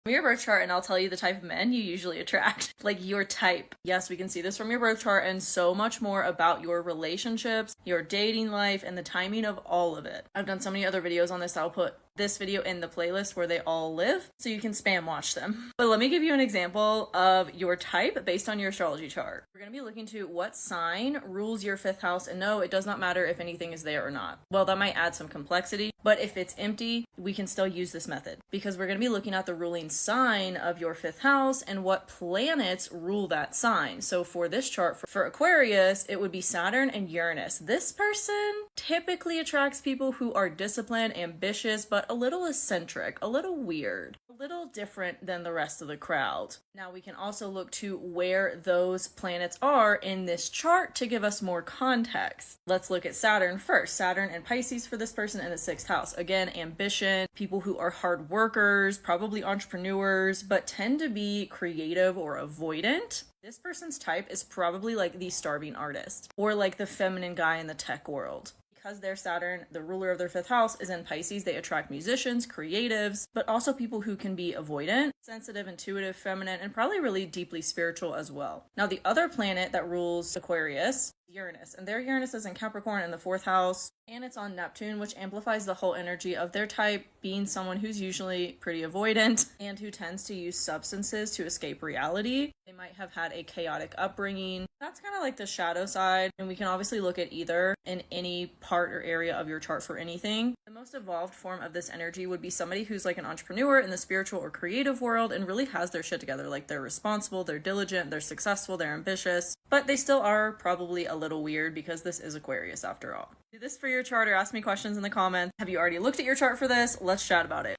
Your birth chart and I'll tell you the type of men you usually attract, like your type. Yes, we can see this from your birth chart and so much more about your relationships, your dating life, and the timing of all of it. I've done so many other videos on this. I'll put this video in the playlist where they all live so you can spam watch them. But let me give you an example of your type based on your astrology chart. We're going to be looking to what sign rules your 5th house, and no, it does not matter if anything is there or not. Well, that might add some complexity, but if it's empty, we can still use this method because we're going to be looking at the ruling sign of your 5th house and what planets rule that sign. So for this chart, for Aquarius, it would be Saturn and Uranus. This person typically attracts people who are disciplined, ambitious, but a little eccentric, a little weird, a little different than the rest of the crowd. Now we can also look to where those planets are in this chart to give us more context. Let's look at Saturn first. Saturn and Pisces for this person in the 6th house. Again, ambition, people who are hard workers, probably entrepreneurs, but tend to be creative or avoidant. This person's type is probably like the starving artist or like the feminine guy in the tech world. Because their Saturn, the ruler of their 5th house, is in Pisces, they attract musicians, creatives, but also people who can be avoidant, sensitive, intuitive, feminine, and probably really deeply spiritual as well. Now, the other planet that rules Aquarius, Uranus, and their Uranus is in Capricorn in the 4th house, and it's on Neptune, which amplifies the whole energy of their type, being someone who's usually pretty avoidant and who tends to use substances to escape reality. They might have had a chaotic upbringing. That's kind of like the shadow side, and we can obviously look at either in any part or area of your chart for anything. The most evolved form of this energy would be somebody who's like an entrepreneur in the spiritual or creative world and really has their shit together. Like they're responsible, they're diligent, they're successful, they're ambitious, but they still are probably a little weird because this is Aquarius after all. Do this for your chart or ask me questions in the comments. Have you already looked at your chart for this? Let's chat about it.